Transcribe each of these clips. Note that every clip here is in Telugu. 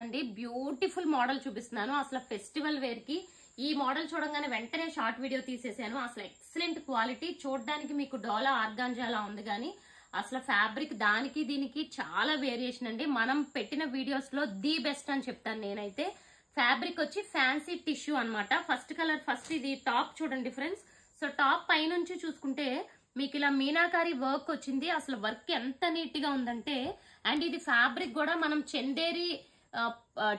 చూపిస్తున్నానండి. బ్యూటిఫుల్ మోడల్ చూపిస్తున్నాను. అసలు ఫెస్టివల్ వేర్ కి ఈ మోడల్ చూడంగానే వెంటనే షార్ట్ వీడియో తీసేసాను. అసలు ఎక్సలెంట్ క్వాలిటీ, చూడడానికి మీకు డోలా ఆర్గాంజాలా ఉంది కానీ అసలు ఫ్యాబ్రిక్ దానికి దీనికి చాలా వేరియేషన్ అండి. మనం పెట్టిన వీడియోస్ లో ది బెస్ట్ అని చెప్తాను నేనైతే. ఫ్యాబ్రిక్ వచ్చి ఫ్యాన్సీ టిష్యూ అన్నమాట. ఫస్ట్ కలర్, ఫస్ట్ ఇది టాప్ చూడండి ఫ్రెండ్స్. సో టాప్ పైనుంచి చూసుకుంటే మీకు ఇలా మీనాకారి వర్క్ వచ్చింది. అసలు వర్క్ ఎంత నీట్ గా ఉందంటే, అండ్ ఇది ఫ్యాబ్రిక్ కూడా మనం చందేరి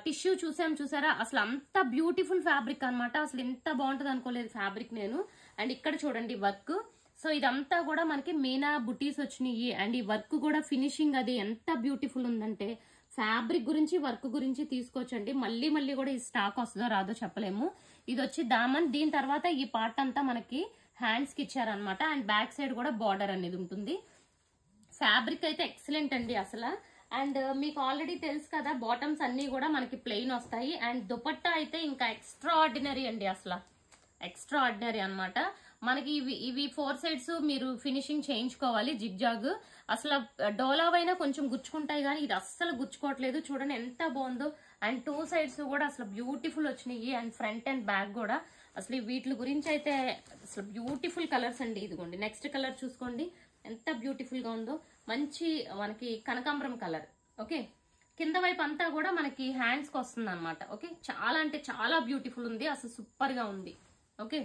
టిష్యూ చూసారా, అసలు అంత బ్యూటిఫుల్ ఫ్యాబ్రిక్ అన్నమాట. అసలు ఎంత బాగుంటుంది అనుకోలేదు ఫ్యాబ్రిక్ నేను. అండ్ ఇక్కడ చూడండి వర్క్. సో ఇదంతా కూడా మనకి మీనా బుటీస్ వచ్చినాయి. అండ్ ఈ వర్క్ కూడా ఫినిషింగ్ అది ఎంత బ్యూటిఫుల్ ఉందంటే, ఫ్యాబ్రిక్ గురించి వర్క్ గురించి తీసుకోవచ్చండి. మళ్ళీ మళ్ళీ కూడా ఈ స్టాక్ వస్తుందో రాదో చెప్పలేము. ఇది వచ్చి దామన్. దీని తర్వాత ఈ పార్ట్ అంతా మనకి హ్యాండ్స్ కి ఇచ్చారనమాట. అండ్ బ్యాక్ సైడ్ కూడా బార్డర్ అనేది ఉంటుంది. ఫ్యాబ్రిక్ అయితే ఎక్సలెంట్ అండి అసలు. అండ్ మీకు ఆల్రెడీ తెలుసు కదా, బాటమ్స్ అన్ని కూడా మనకి ప్లెయిన్ వస్తాయి. అండ్ దుపట్టా అయితే ఇంకా ఎక్స్ట్రా ఆర్డినరీ అండి, అసలు ఎక్స్ట్రా ఆర్డినరీ అనమాట. మనకి ఇవి 4 సైడ్స్ మీరు ఫినిషింగ్ చేయించుకోవాలి జిగ్జాగ్. అసలు డోలావైనా కొంచెం గుచ్చుకుంటాయి కానీ ఇది అస్సలు గుచ్చుకోవట్లేదు. చూడండి ఎంత బాగుందో. అండ్ 2 సైడ్స్ కూడా అసలు బ్యూటిఫుల్ వచ్చినాయి. అండ్ ఫ్రంట్ అండ్ బ్యాక్ కూడా అసలు వీటి గురించి అయితే అసలు బ్యూటిఫుల్ కలర్స్ అండి. ఇదిగోండి నెక్స్ట్ కలర్ చూసుకోండి ఎంత బ్యూటిఫుల్ గా ఉందో. మంచి మనకి కనకాంబరం కలర్. ఓకే, కింద వైపు అంతా కూడా మనకి హ్యాండ్స్ కి వస్తుంది అనమాట. ఓకే, చాలా అంటే చాలా బ్యూటిఫుల్ ఉంది, అసలు సూపర్ గా ఉంది. ఓకే,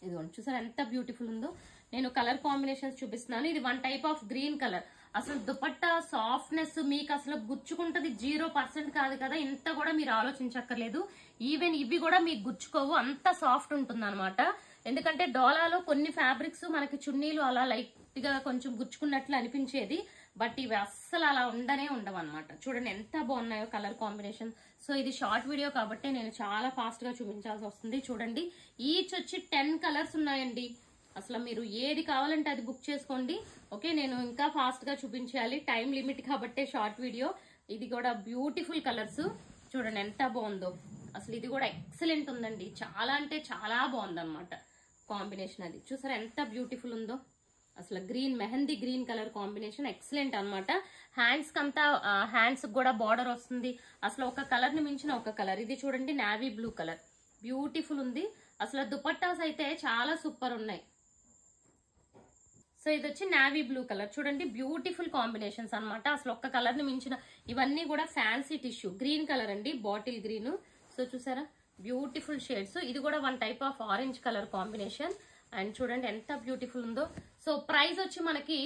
ఇదిగోండి చూసారా ఎంత బ్యూటిఫుల్ ఉందో. నేను కలర్ కాంబినేషన్స్ చూపిస్తున్నాను. ఇది 1 టైప్ ఆఫ్ గ్రీన్ కలర్. అసలు దుపట్టా సాఫ్ట్నెస్ మీకు అసలు గుచ్చుకుంటది 0% కాదు కదా, ఇంత కూడా మీరు ఆలోచించక్కర్లేదు. ఈవెన్ ఇవి కూడా మీకు గుచ్చుకోవు, అంత సాఫ్ట్ ఉంటుంది అనమాట. ఎందుకంటే డోలాలో కొన్ని ఫ్యాబ్రిక్స్ మనకి చున్నీలు అలా లైట్ గా కొంచెం గుచ్చుకున్నట్లు అనిపించేది, బట్ ఇవి అస్సలు అలా ఉండవు అనమాట. చూడండి ఎంత బాగున్నాయో కలర్ కాంబినేషన్. సో ఇది షార్ట్ వీడియో కాబట్టి నేను చాలా ఫాస్ట్ గా చూపించాల్సి వస్తుంది. చూడండి ఈచ్ వచ్చి 10 కలర్స్ ఉన్నాయండి. అసలు మీరు ఏది కావాలంటే అది బుక్ చేసుకోండి. ఓకే, నేను ఇంకా ఫాస్ట్ గా చూపించాలి, టైం లిమిట్ కాబట్టి షార్ట్ వీడియో. ఇది కూడా బ్యూటిఫుల్ కలర్స్. చూడండి ఎంత బాగుందో. అసలు ఇది కూడా ఎక్సలెంట్ ఉందండి, చాలా అంటే చాలా బాగుందన్నమాట కాంబినేషన్. అది చూసారా ఎంత బ్యూటిఫుల్ ఉందో. అసలు green, mehndi green colour combination excellent అనమాట. హ్యాండ్స్ కంతా హ్యాండ్స్ కూడా బార్డర్ వస్తుంది. అసలు ఒక కలర్ ని మించిన ఒక కలర్. ఇది చూడండి నావీ బ్లూ కలర్, బ్యూటిఫుల్ ఉంది. అసలు దుపట్టాస్ అయితే చాలా సూపర్ ఉన్నాయి. సో ఇది వచ్చి నావీ బ్లూ కలర్. చూడండి బ్యూటిఫుల్ కాంబినేషన్స్ అనమాట. అసలు ఒక్క కలర్ ని మించిన. ఇవన్నీ కూడా ఫ్యాన్సీ టిష్యూ గ్రీన్ కలర్ అండి, బాటిల్ గ్రీన్. సో చూసారా బ్యూటిఫుల్ షేడ్స్. ఇది కూడా 1 type of orange colour combination. And చూడండి ఎంత బ్యూటిఫుల్ ఉందో. సో ప్రైస్ వచ్చి మనకి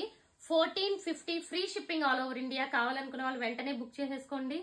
1450, free shipping all over India. కావాలనుకున్న వాళ్ళు వెంటనే బుక్ చేసేసుకోండి.